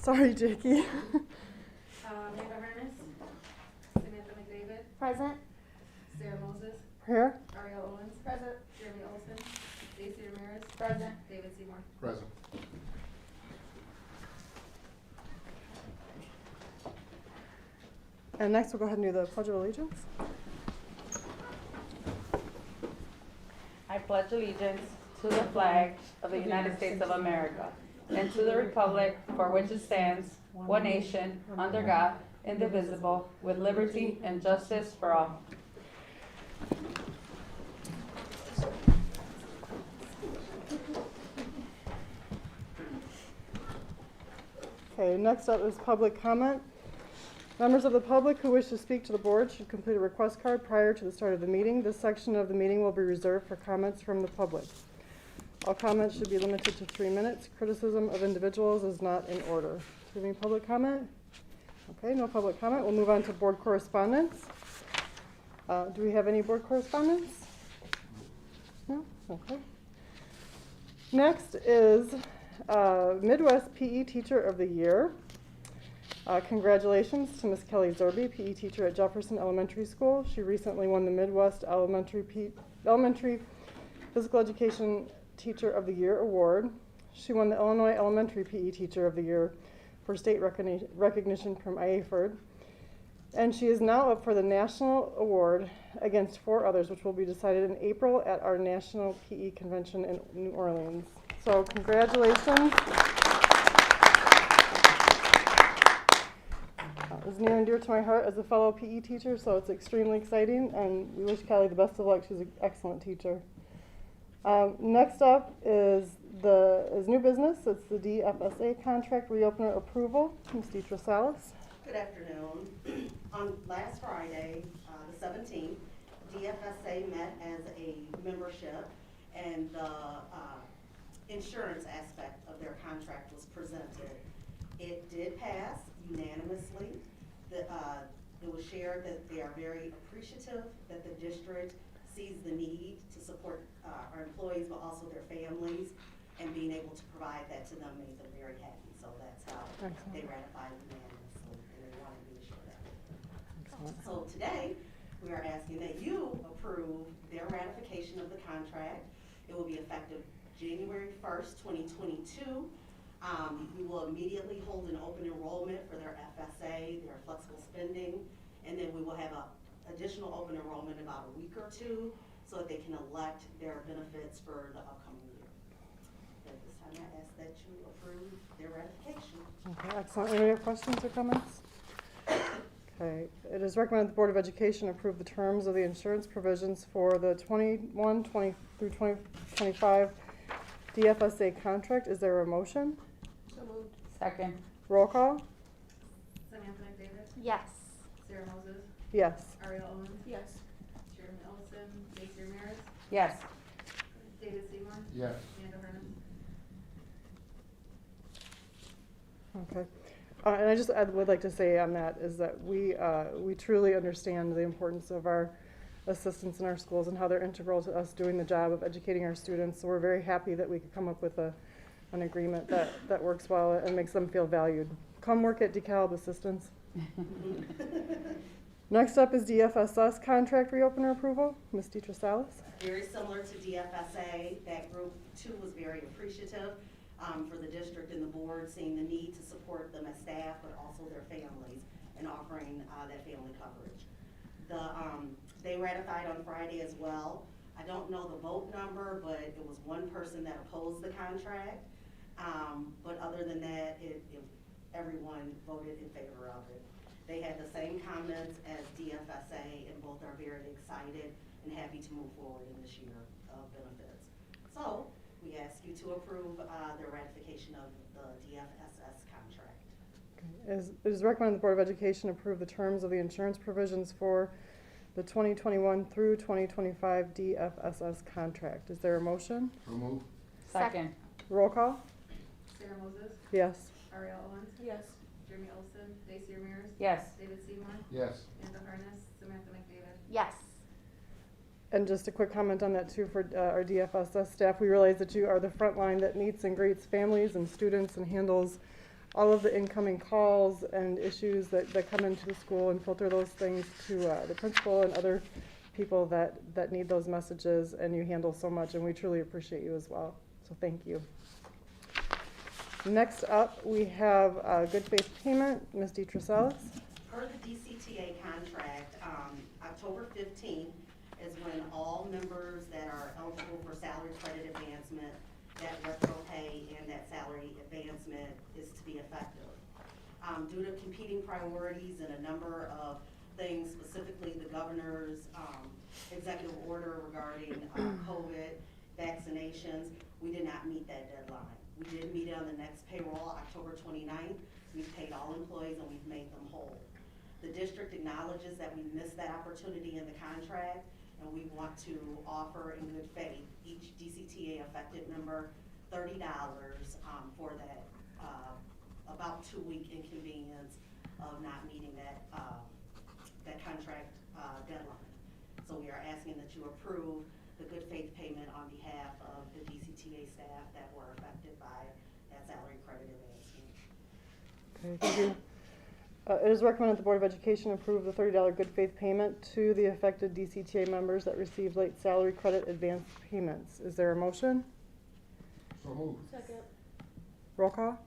Sorry, Jakey. Amanda Harness, Samantha McDavid, Present. Sarah Moses, Here. Ariel Owens, Present. Jeremy Olson, Stacy Ramirez, Present. David Seymour. Present. And next we'll go ahead and do the Pledge of Allegiance. I pledge allegiance to the flag of the United States of America and to the republic for which it stands, one nation, under God, indivisible, with liberty and justice for all. Okay, next up is public comment. Members of the public who wish to speak to the board should complete a request card prior to the start of the meeting. This section of the meeting will be reserved for comments from the public. All comments should be limited to 3 minutes. Criticism of individuals is not in order. Do you have any public comment? Okay, no public comment. We'll move on to board correspondence. Do we have any board correspondence? No? Okay. Next is Midwest PE Teacher of the Year. Congratulations to Ms. Kelly Zorby, PE teacher at Jefferson Elementary School. She recently won the Midwest Elementary Physical Education Teacher of the Year award. She won the Illinois Elementary PE Teacher of the Year for state recognition from IAFERD. And she is now up for the national award against 4 others, which will be decided in April at our National PE Convention in New Orleans. So congratulations. It was near and dear to my heart as a fellow PE teacher, so it's extremely exciting, and we wish Kelly the best of luck. She's an excellent teacher. Next up is new business. It's the Dfssa contract reopener approval. Ms. Deetra Salas. Good afternoon. On last Friday, the 17th, Dfssa met as a membership, and the insurance aspect of their contract was presented. It did pass unanimously. It was shared that they are very appreciative that the district sees the need to support our employees, but also their families, and being able to provide that to them made them very happy. So that's how they ratified unanimously, and they wanted to be assured of it. So today, we are asking that you approve their ratification of the contract. It will be effective January 1st, 2022. We will immediately hold an open enrollment for their FSA, their flexible spending, and then we will have an additional open enrollment in about a week or 2 so that they can elect their benefits for the upcoming year. At this time, I ask that you approve their ratification. Okay, excellent. Any other questions or comments? Okay. It is recommended the Board of Education approve the terms of the insurance provisions for the 21-20 through 2025 Dfssa contract. Is there a motion? So moved. Second. Roll call? Samantha McDavid, Yes. Sarah Moses, Yes. Ariel Owens, Yes. Jeremy Olson, Stacy Ramirez, Yes. David Seymour, Yes. Amanda Harness. Okay. And I would like to say on that is that we truly understand the importance of our assistants in our schools and how they're integral to us doing the job of educating our students. So we're very happy that we could come up with an agreement that works well and makes them feel valued. Come work at DeKalb, assistants. Next up is DFSS contract reopener approval. Ms. Deetra Salas. Very similar to DFSA, that group too was very appreciative for the district and the board seeing the need to support them as staff, but also their families and offering that family coverage. They ratified on Friday as well. I don't know the vote number, but it was 1 person that opposed the contract. But other than that, everyone voted in favor of it. They had the same comments as DFSA, and both are very excited and happy to move forward in this year of benefits. So we ask you to approve the ratification of the DFSS contract. Okay. It is recommended the Board of Education approve the terms of the insurance provisions for the 2021 through 2025 DFSS contract. Is there a motion? So moved. Second. Roll call? Sarah Moses, Yes. Ariel Owens, Yes. Jeremy Olson, Stacy Ramirez, Yes. David Seymour, Yes. Amanda Harness, Samantha McDavid. Yes. And just a quick comment on that too for our DFSS staff. We realize that you are the front line that meets and greets families and students and handles all of the incoming calls and issues that come into the school and filter those things to the principal and other people that need those messages, and you handle so much, and we truly appreciate you as well. So thank you. Next up, we have good faith payment. Ms. Dfss. Per the DCTA contract, October 15th is when all members that are eligible for salary credit advancement, that retro pay and that salary advancement is to be effective. Due to competing priorities and a number of things, specifically the governor's executive order regarding COVID vaccinations, we did not meet that deadline. We did meet it on the next payroll, October 29th. We've paid all employees and we've made them whole. The district acknowledges that we missed that opportunity in the contract, and we want to offer in good faith each DCTA affected member $30 for that about 2-week inconvenience of not meeting that contract deadline. So we are asking that you approve the good faith payment on behalf of the DCTA staff that were affected by that salary credit advancement. Okay, thank you. It is recommended the Board of Education approve the $30 good faith payment to the affected DCTA members that received late salary credit advance payments. Is there a motion? So moved. Second. Roll call?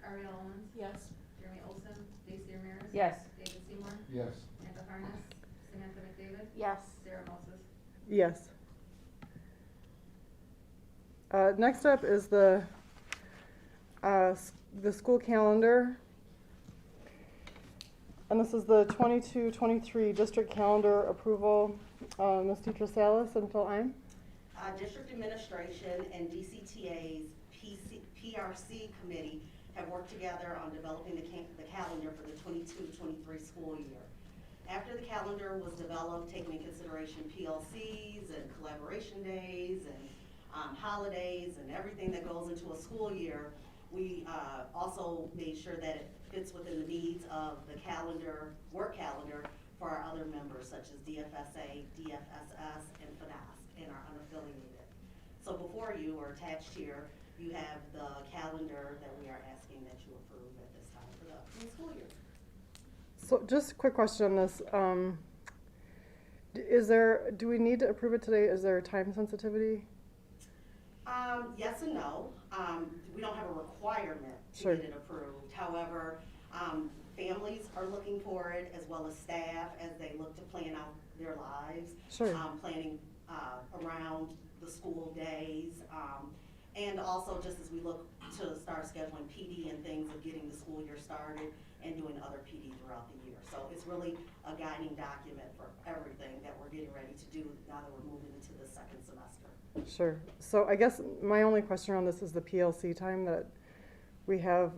Ariel Owens, Yes. Jeremy Olson, Stacy Ramirez. Yes. David Seymour, Yes. Amanda Harness, Samantha McDavid, Yes. Sarah Moses. Yes. Next up is the school calendar. And this is the 22-23 district calendar approval. Ms. Dfss and Phil Ime. District administration and DCTA's PRC committee have worked together on developing the calendar for the 22-23 school year. After the calendar was developed, taking into consideration PLCs and collaboration days and holidays and everything that goes into a school year, we also made sure that it fits within the needs of the calendar, work calendar, for our other members such as DFSA, DFSS, and FNAS, and our unaffiliated. So before you, or attached here, you have the calendar that we are asking that you approve at this time for the upcoming school year. So just a quick question on this. Do we need to approve it today? Is there a time sensitivity? Yes and no. We don't have a requirement to Sure. get it approved. However, families are looking for it, as well as staff, as they look to plan out their lives. Sure. Planning around the school days. And also just as we look to start scheduling PD and things of getting the school year started and doing other PD throughout the year. So it's really a guiding document for everything that we're getting ready to do now that we're moving into the second semester. Sure. So I guess my only question around this is the PLC time that we have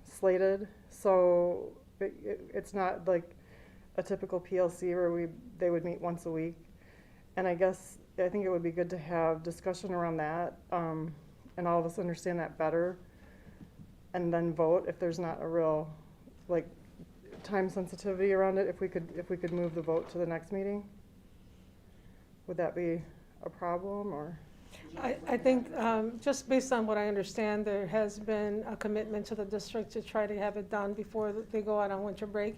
slated. So it's not like a typical PLC where they would meet once a week. And I think it would be good to have discussion around that, and all of us understand that better, and then vote if there's not a real time sensitivity around it. If we could move the vote to the next meeting, would that be a problem, or? I think just based on what I understand, there has been a commitment to the district to try to have it done before they go out on winter break.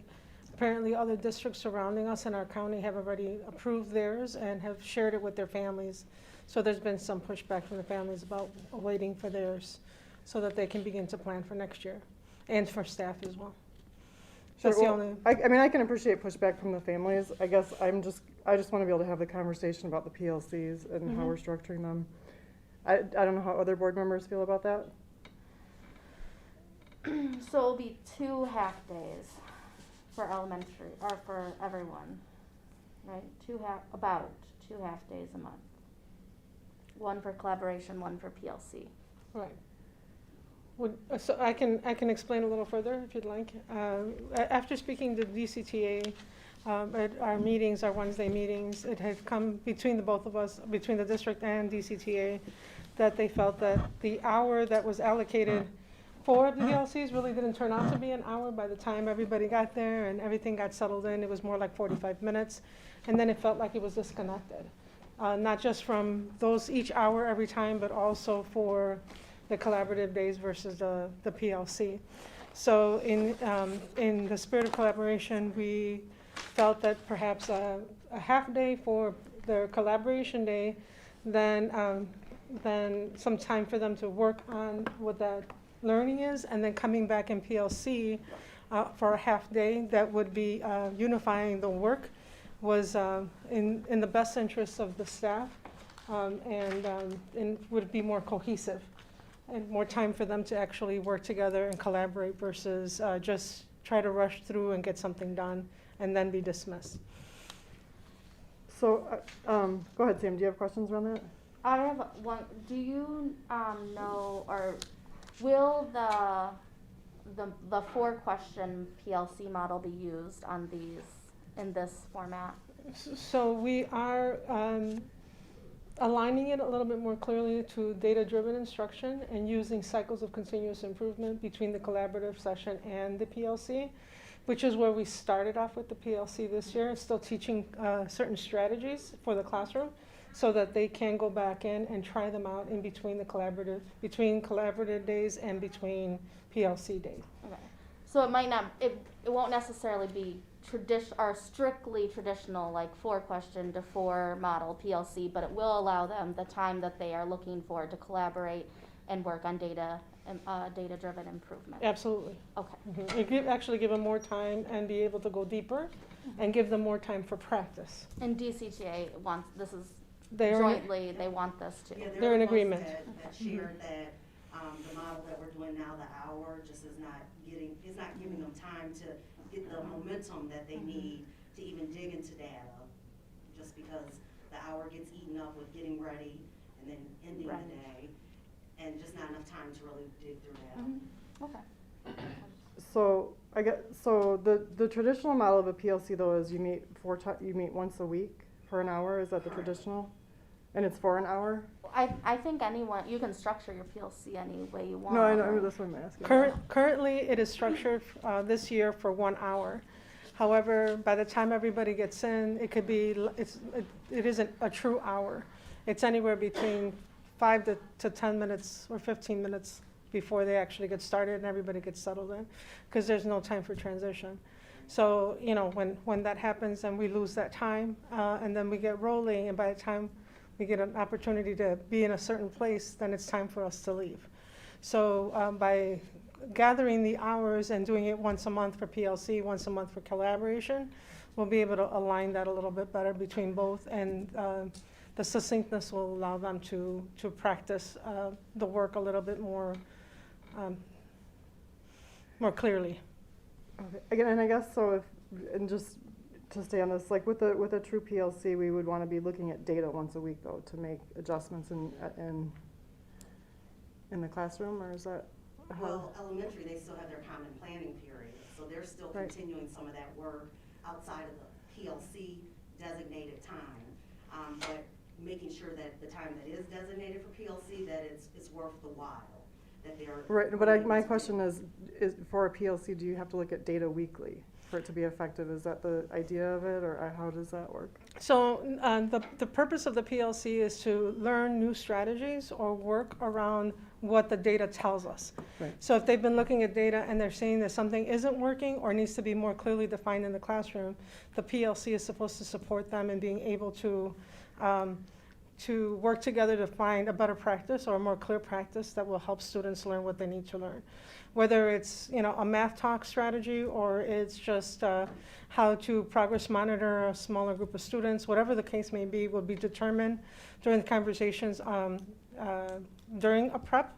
Apparently other districts surrounding us in our county have already approved theirs and have shared it with their families. So there's been some pushback from the families about waiting for theirs so that they can begin to plan for next year, and for staff as well. Sure, That's the well, only. I mean, I can appreciate pushback from the families. I guess I just want to be able to have the conversation about the PLCs and how Mhm. we're structuring them. I don't know how other board members feel about that. So it'll be 2 half days for elementary, or for everyone, right? About two half days a month. One for collaboration, one for PLC. Right. So I can explain a little further if you'd like. After speaking to DCTA at our meetings, our Wednesday meetings, it had come between the both of us, between the district and DCTA, that they felt that the hour that was allocated for the PLCs really didn't turn out to be an hour. By the time everybody got there and everything got settled in, it was more like 45 minutes. And then it felt like it was disconnected. Not just from those each hour every time, but also for the collaborative days versus the PLC. So in the spirit of collaboration, we felt that perhaps a half day for the collaboration day, then some time for them to work on what that learning is, and then coming back in PLC for a half day that would be unifying the work was in the best interest of the staff and would be more cohesive and more time for them to actually work together and collaborate versus just try to rush through and get something done and then be dismissed. So, go ahead, Sam, do you have questions around that? I have one. Do you know, or will the 4-question PLC model be used on these in this format? So we are aligning it a little bit more clearly to data-driven instruction and using cycles of continuous improvement between the collaborative session and the PLC, which is where we started off with the PLC this year, still teaching certain strategies for the classroom so that they can go back in and try them out in between the collaborative days and between PLC days. Okay. So it might not, it won't necessarily be strictly traditional, like 4-question to 4 model PLC, but it will allow them the time that they are looking for to collaborate and work on data-driven improvement. Absolutely. Okay. Mm-hmm. It actually give them more time and be able to go deeper and give them more time for practice. And DCTA wants, this is They're jointly, they want this too. Yeah, They're in the ones agreement. that shared that, the model that we're doing now, the hour, just is not giving them time to get the momentum that they need to even dig into data, just because the hour gets eaten up with getting ready and then ending Right. the day, and just not enough time to really dig through data. Okay. So the traditional model of a PLC though is you meet once a week for an hour. Is that the Correct. traditional? And it's for an hour? I think you can structure your PLC any way you want. No, I know, right? that's what I'm asking. Currently, it is structured this year for 1 hour. However, by the time everybody gets in, it could be, it isn't a true hour. It's anywhere between 5 to 10 minutes or 15 minutes before they actually get started and everybody gets settled in, because there's no time for transition. So, you know, when that happens and we lose that time, and then we get rolling, and by the time we get an opportunity to be in a certain place, then it's time for us to leave. So by gathering the hours and doing it once a month for PLC, once a month for collaboration, we'll be able to align that a little bit better between both, and the succinctness will allow them to practice the work a little bit more clearly. Okay. Again, and I guess so and just to stay on this, like with a true PLC, we would want to be looking at data once a week though to make adjustments in the classroom, or is that how? Well, elementary, they still have their common planning period, so they're still Right. continuing some of that work outside of the PLC designated time, but making sure that the time that is designated for PLC, that it's worth the while, that they're. Right, but my question is for a PLC, do you have to look at data weekly for it to be effective? Is that the idea of it, or how does that work? So the purpose of the PLC is to learn new strategies or work around what the data tells us. Right. So if they've been looking at data and they're seeing that something isn't working or needs to be more clearly defined in the classroom, the PLC is supposed to support them in being able to work together to find a better practice or a more clear practice that will help students learn what they need to learn. Whether it's, you know, a math talk strategy, or it's just how to progress monitor a smaller group of students, whatever the case may be, will be determined during the conversations during a prep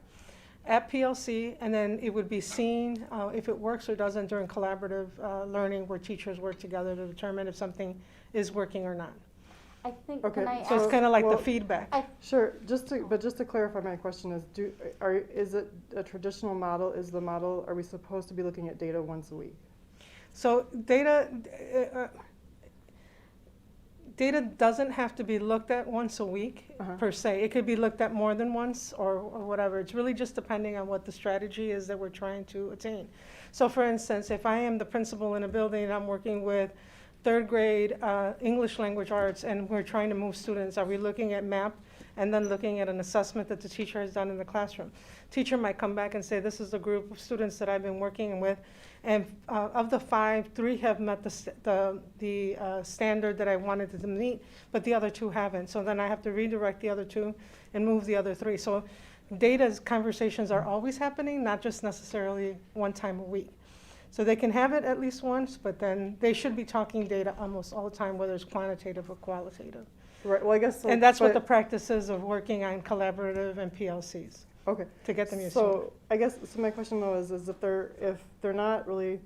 at PLC, and then it would be seen if it works or doesn't during collaborative learning, where teachers work together to determine if something is working or not. I think, Okay, can I So it's ask, kind of like well, the feedback. Sure, just to clarify, my question is, is it a traditional model? Is the model, are we supposed to be looking at data once a week? So data doesn't have to be looked at once a week per se. It could be looked at more than once or whatever. It's really just depending on what the strategy is that we're trying to attain. So for instance, if I am the principal in a building and I'm working with 3rd grade English language arts and we're trying to move students, are we looking at MAP and then looking at an assessment that the teacher has done in the classroom. Teacher might come back and say, this is the group of students that I've been working with, and of the 5, 3 have met the standard that I wanted them to meet, but the other 2 haven't. So then I have to redirect the other 2 and move the other 3. So data conversations are always happening, not just necessarily one time a week. So they can have it at least once, but then they should be talking data almost all the time, whether it's quantitative or qualitative. Right, well, I guess so. And that's what the but- practice is of working on collaborative and PLCs, Okay. to get them used to it. So I guess, so my question though is if they're not really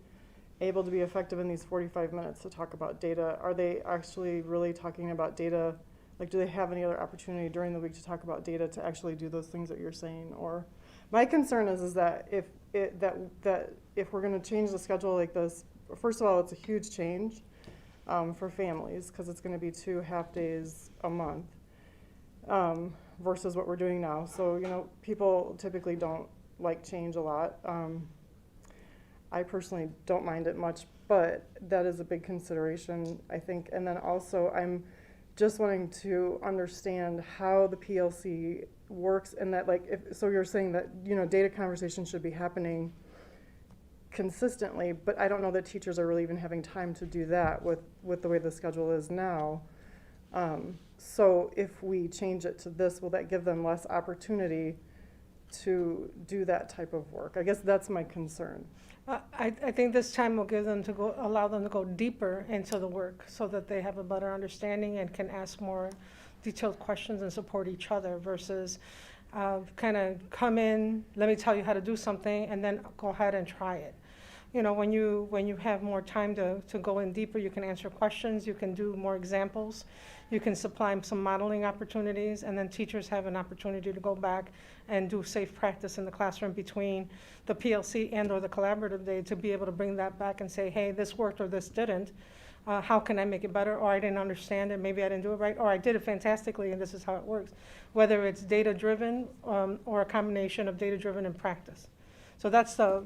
able to be effective in these 45 minutes to talk about data, are they actually really talking about data? Like, do they have any other opportunity during the week to talk about data to actually do those things that you're saying? Or my concern is that if we're going to change the schedule like this, first of all, it's a huge change for families because it's going to be 2 half-days a month versus what we're doing now. So, you know, people typically don't like change a lot. I personally don't mind it much, but that is a big consideration, I think. And then also, I'm just wanting to understand how the PLC works, and that, like, so you're saying that, you know, data conversations should be happening consistently, but I don't know that teachers are really even having time to do that with the way the schedule is now. So if we change it to this, will that give them less opportunity to do that type of work? I guess that's my concern. I think this time will give them allow them to go deeper into the work so that they have a better understanding and can ask more detailed questions and support each other versus kind of come in, let me tell you how to do something, and then go ahead and try it. You know, when you have more time to go in deeper, you can answer questions, you can do more examples, you can supply some modeling opportunities, and then teachers have an opportunity to go back and do safe practice in the classroom between the PLC and or the collaborative day to be able to bring that back and say, hey, this worked or this didn't. How can I make it better? Or I didn't understand it, maybe I didn't do it right, or I did it fantastically and this is how it works. Whether it's data-driven or a combination of data-driven and practice. So that's the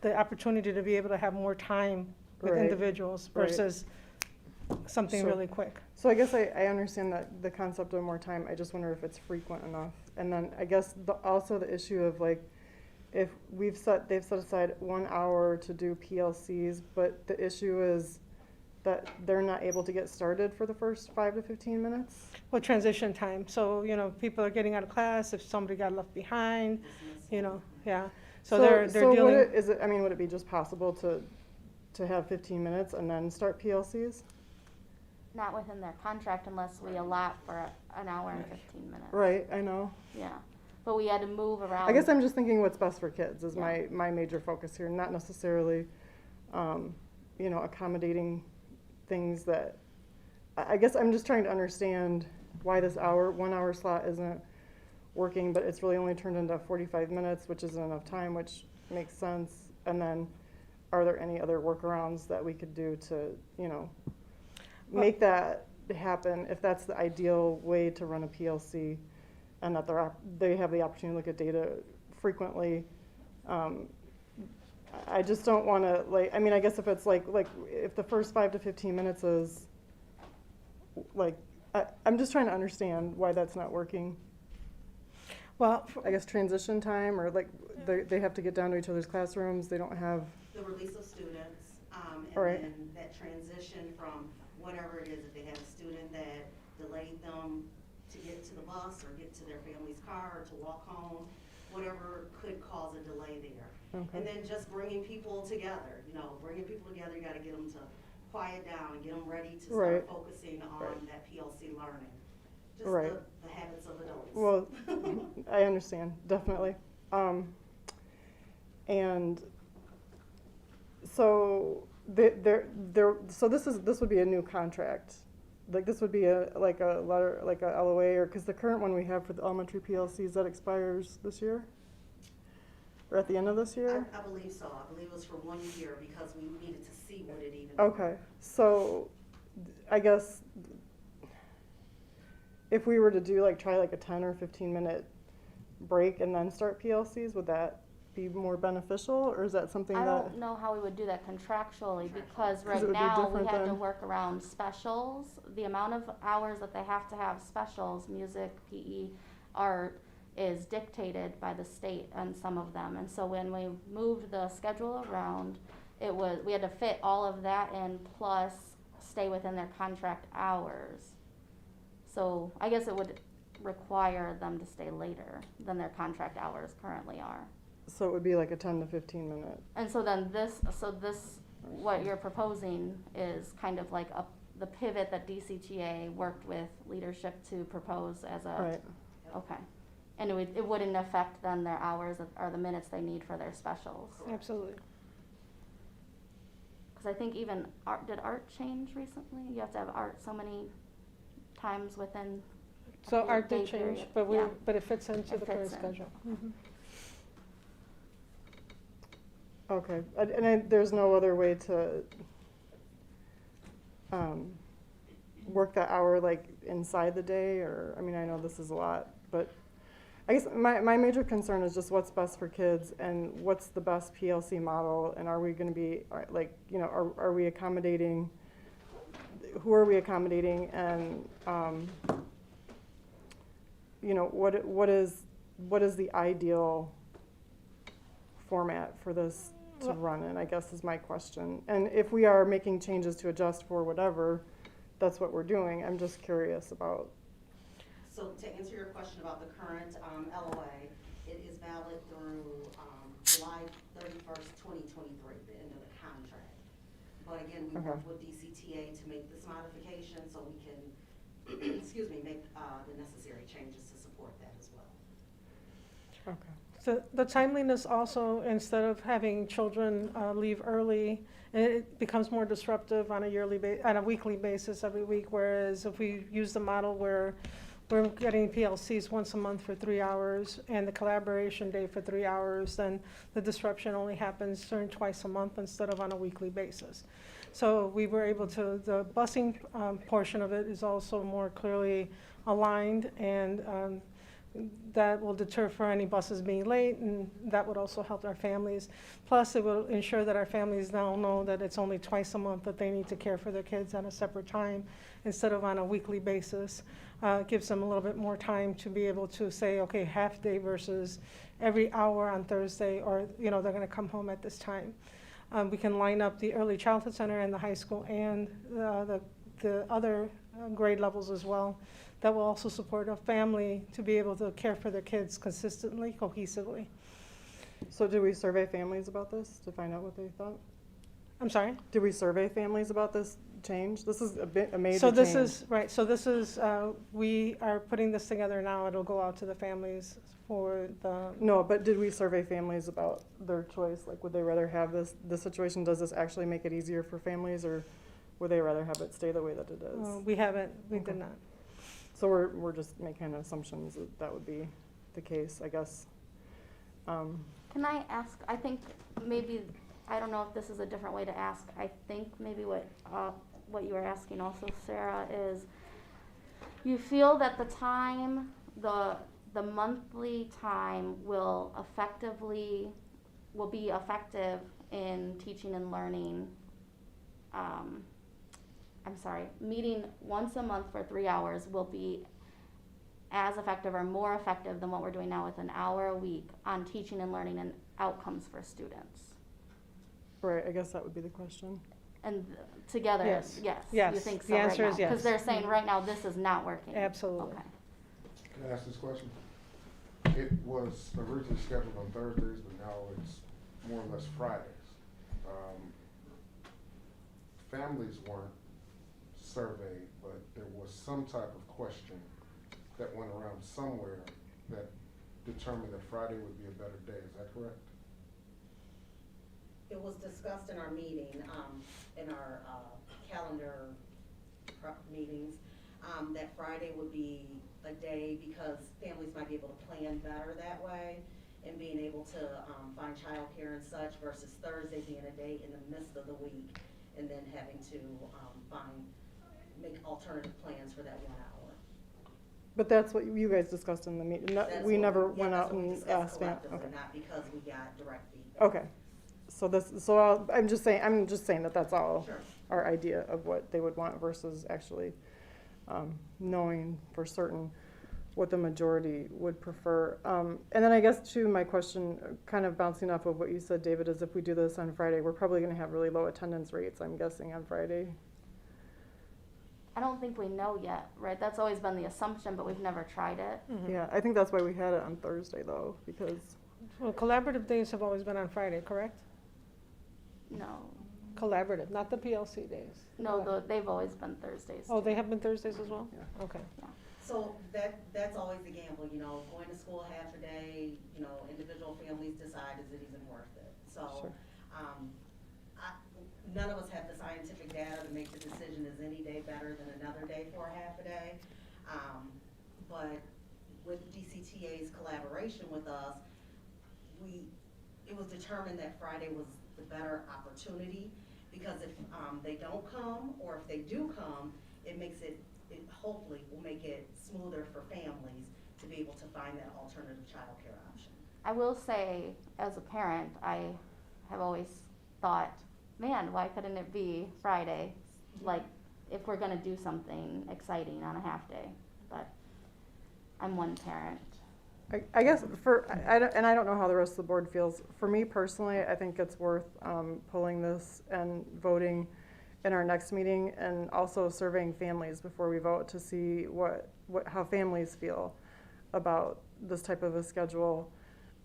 opportunity to be able to have more time with Right. individuals Right. versus something So- really quick. So I guess I understand that the concept of more time. I just wonder if it's frequent enough. And then I guess also the issue of, like, if they've set aside 1 hour to do PLCs, but the issue is that they're not able to get started for the first 5 to 15 minutes. Well, transition time. So, you know, people are getting out of class, if somebody got left behind, you know, yeah. So they're dealing. Would it be just possible to have 15 minutes and then start PLCs? Not within their contract unless we allot for an hour and 15 minutes. Right, I know. Yeah, but we had to move around. I guess I'm just thinking what's best for kids is Yeah. my major focus here, not necessarily, you know, accommodating things that, I guess I'm just trying to understand why this 1 hour slot isn't working, but it's really only turned into 45 minutes, which isn't enough time, which makes sense. And then are there any other workarounds that we could do to, you know, make that happen if that's the ideal way to run a PLC and that they have the opportunity to look at data frequently. I just don't want to, like, I mean, I guess if it's like if the first 5 to 15 minutes is like, I'm just trying to understand why that's not working. Well, I guess transition time, or like they have to get down to each other's classrooms, they don't have, The release of students, and All right. then that transition from whatever it is, if they have a student that delayed them to get to the bus or get to their family's car or to walk home, whatever could cause a delay there. okay. And then just bringing people together, you gotta get them to quiet down and get them ready to Right. start focusing on Right. that PLC learning. Just Right. the habits of adults. Well, I understand, definitely. And so so this would be a new contract. Like this would be a letter, like a LOA, or because the current one we have for the elementary PLCs that expires this year, or at the end of this year. I believe so. I believe it was for 1 year because we needed to see what it even. Okay, so I guess if we were to do try a 10 or 15 minute break and then start PLCs, would that be more beneficial, or is that something I that? don't know how we would do that contractually, because 'Cause right it would be now, we different had to than- work around specials. The amount of hours that they have to have specials, music, PE, art, is dictated by the state on some of them. And so when we moved the schedule around, we had to fit all of that in, plus stay within their contract hours. So I guess it would require them to stay later than their contract hours currently are. So it would be like a 10 to 15 minute. And so then this, what you're proposing is kind of like the pivot that DCTA worked with leadership to propose as a. Right. Okay. And it wouldn't affect then their hours or the minutes they need for their specials. Absolutely. Because I think even did art change recently? You have to have art so many times within. So a art did day change, period. but Yeah. but it fits into It the current fits in. schedule. Mhm. Okay, there's no other way to work that hour like inside the day, or, I mean, I know this is a lot, but I guess my major concern is just what's best for kids and what's the best PLC model, and are we gonna be, like, you know, are we accommodating, who are we accommodating, and, you know, what is the ideal format for this to run in, I guess is my question. And if we are making changes to adjust for whatever, that's what we're doing. I'm just curious about. So to answer your question about the current LOA, it is valid through July 31st, 2023, the end of the contract. But again, we worked with DCTA to make this modification so we can, excuse me, make the necessary changes to support that as well. Okay. So the timeliness also, instead of having children leave early, it becomes more disruptive on a weekly basis every week, whereas if we use the model where we're getting PLCs once a month for 3 hours and the collaboration day for 3 hours, then the disruption only happens during twice a month instead of on a weekly basis. So we were able to, the busing portion of it is also more clearly aligned, and that will deter for any buses being late, and that would also help our families. Plus, it will ensure that our families now know that it's only twice a month that they need to care for their kids at a separate time instead of on a weekly basis. It gives them a little bit more time to be able to say, okay, half day versus every hour on Thursday, or, you know, they're gonna come home at this time. We can line up the early childhood center and the high school and the other grade levels as well. That will also support a family to be able to care for their kids consistently, cohesively. So did we survey families about this to find out what they thought? I'm sorry? Did we survey families about this change? This is a major change. So this is, right, so this is, we are putting this together now. It'll go out to the families for the. No, but did we survey families about their choice? Like, would they rather have this situation? Does this actually make it easier for families, or would they rather have it stay the way that it is? We haven't, we Okay. did not. So we're just making assumptions that that would be the case, I guess. Can I ask, I think maybe, I don't know if this is a different way to ask, I think maybe what you were asking also, Sarah, is you feel that the time, the monthly time will be effective in teaching and learning, meeting once a month for 3 hours will be as effective or more effective than what we're doing now with an hour a week on teaching and learning and outcomes for students. Right, I guess that would be the question. And together, Yes. yes, Yes. you think The so right answer now? is yes. Because they're saying right now this is not working. Absolutely. Okay. Can I ask this question? It was originally scheduled on Thursdays, but now it's more or less Fridays. Families weren't surveyed, but there was some type of question that went around somewhere that determined that Friday would be a better day. Is that correct? It was discussed in our meeting, in our calendar meetings, that Friday would be a day because families might be able to plan better that way and being able to find childcare and such versus Thursday being a day in the midst of the week and then having to make alternative plans for that 1 hour. But that's what you guys discussed in the meeting, That's we what never yeah, went that's out what we and discussed asked fam, collectively, okay. not because we got direct feedback. Okay, so I'm just saying that that's all Sure. our idea of what they would want versus actually, knowing for certain what the majority would prefer. And then I guess too, my question, kind of bouncing off of what you said, David, is if we do this on Friday, we're probably gonna have really low attendance rates, I'm guessing, on Friday. I don't think we know yet, right? That's always been the assumption, but we've never tried it. Yeah, I think that's why we had it on Thursday though, because, Well, collaborative days have always been on Friday, correct? No, Collaborative, not the PLC days. they've always been Thursdays. Oh, they have been Thursdays as well? Yeah. Okay. So that's always the gamble, going to school half a day, individual families decide, is it even worth it? So, Sure. none of us have the scientific data to make the decision, is any day better than another day for a half a day? But with DCTA's collaboration with us, it was determined that Friday was the better opportunity, because if they don't come, or if they do come, it makes it hopefully will make it smoother for families to be able to find that alternative childcare option. I will say, as a parent, I have always thought, man, why couldn't it be Friday? Like, if we're gonna do something exciting on a half day, but I'm one parent. I guess I don't know how the rest of the board feels. For me personally, I think it's worth pulling this and voting in our next meeting, and also surveying families before we vote to see how families feel about this type of a schedule.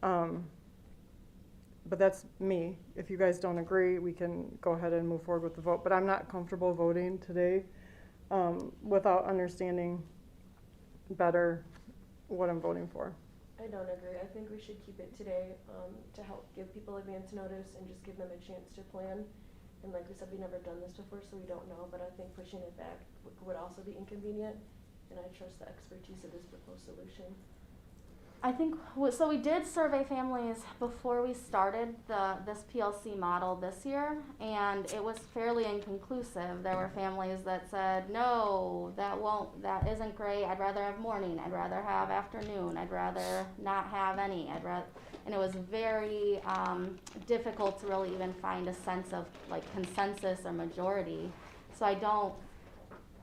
But that's me. If you guys don't agree, we can go ahead and move forward with the vote. But I'm not comfortable voting today without understanding better what I'm voting for. I don't agree. I think we should keep it today to help give people advance notice and just give them a chance to plan. And like we said, we've never done this before, so we don't know, but I think pushing it back would also be inconvenient, and I trust the expertise of this proposed solution. I think, so we did survey families before we started this PLC model this year, and it was fairly inconclusive. There were families that said, no, that isn't great, I'd rather have morning, I'd rather have afternoon, I'd rather not have any, and it was very difficult to really even find a sense of like consensus or majority. So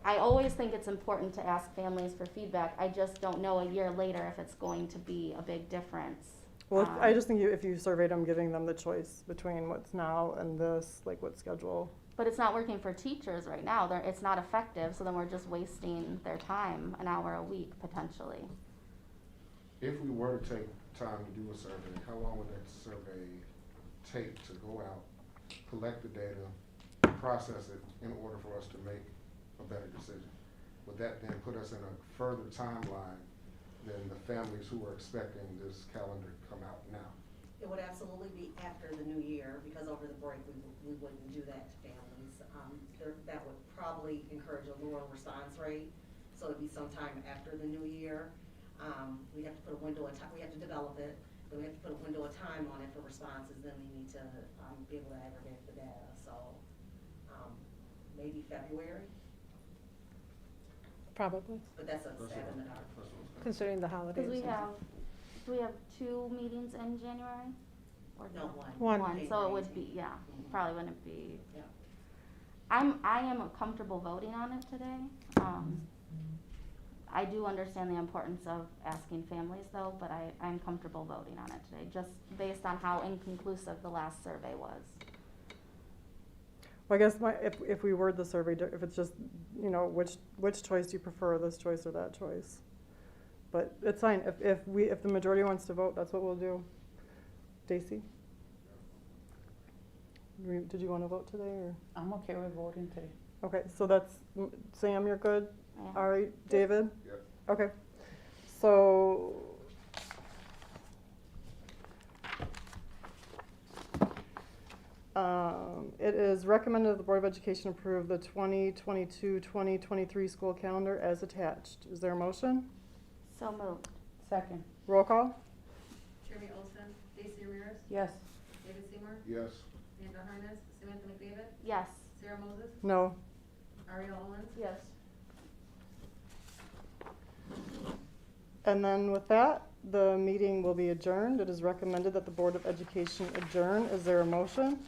I always think it's important to ask families for feedback. I just don't know a year later if it's going to be a big difference. Well, I just think if you surveyed them, giving them the choice between what's now and this, like what schedule. But it's not working for teachers right now. It's not effective, so then we're just wasting their time, an hour a week potentially. If we were to take time to do a survey, how long would that survey take to go out, collect the data, process it in order for us to make a better decision? Would that then put us in a further timeline than the families who are expecting this calendar to come out now? It would absolutely be after the new year, because over the break, we wouldn't do that to families. That would probably encourage a lower response rate, so it'd be sometime after the new year. We have to put a window of time, we have to develop it, then we have to put a window of time on it for responses, then we need to be able to aggregate the data, so maybe February, Probably, but that's a stab in the dark. considering the holidays. Because do we have 2 meetings in January? Or No, One. so it would be, yeah, probably wouldn't be. Yeah. I am comfortable voting on it today. I do understand the importance of asking families though, but I'm comfortable voting on it today, just based on how inconclusive the last survey was. Well, I guess if we word the survey, if it's just, which choice do you prefer, this choice or that choice? But it's fine, if the majority wants to vote, that's what we'll do. Stacy? Did you want to vote today, or? I'm okay with voting today. Okay, so that's, Sam, you're good? Yeah. All right, David? Yep. Okay, so. It is recommended that the Board of Education approve the 2022-2023 school calendar as attached. Is there a motion? So moved. Second. Roll call? Jeremy Olson, Daisy Ramirez, Yes. David Seymour, Yes. Amanda Harness, Samantha McDavid, Yes. Sarah Moses, No. Ariel Owens, Yes. And then with that, the meeting will be adjourned. It is recommended that the Board of Education adjourn. Is there a motion?